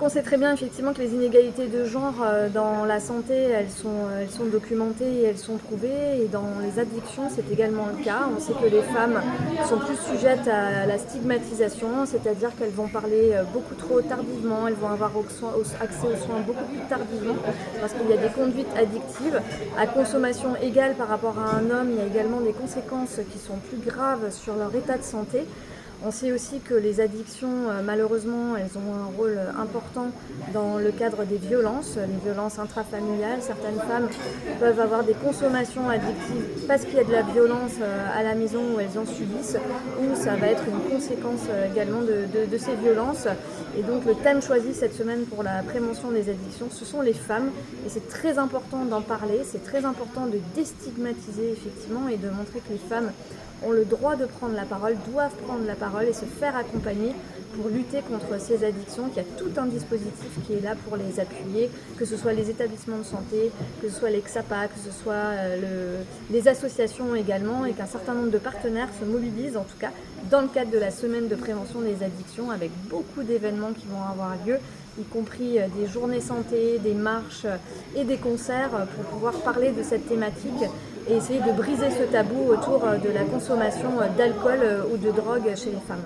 on sait très bien effectivement que les inégalités de genre dans la santé, elles sont documentées et elles sont prouvées. Et dans les addictions, c'est également le cas. On sait que les femmes sont plus sujettes à la stigmatisation, c'est-à-dire qu'elles vont parler beaucoup trop tardivement, elles vont avoir accès aux soins beaucoup plus tardivement, parce qu'il y a des conduites addictives. À consommation égale par rapport à un homme, il y a également des conséquences qui sont plus graves sur leur état de santé. On sait aussi que les addictions, malheureusement, elles ont un rôle important dans le cadre des violences, les violences intrafamiliales. Certaines femmes peuvent avoir des consommations addictives parce qu'il y a de la violence à la maison où elles en subissent, ou ça va être une conséquence également de ces violences. Et donc le thème choisi cette semaine pour la prévention des addictions, ce sont les femmes. Et c'est très important d'en parler, c'est très important de déstigmatiser effectivement et de montrer que les femmes ont le droit de prendre la parole, doivent prendre la parole et se faire accompagner pour lutter contre ces addictions, qu'il y a tout un dispositif qui est là pour les appuyer, que ce soit les établissements de santé, que ce soit les XAPA, que ce soit les associations également, et qu'un certain nombre de partenaires se mobilisent, en tout cas dans le cadre de la semaine de prévention des addictions, avec beaucoup d'événements qui vont avoir lieu, y compris des journées santé, des marches et des concerts pour pouvoir parler de cette thématique et essayer de briser ce tabou autour de la consommation d'alcool ou de drogue chez les femmes.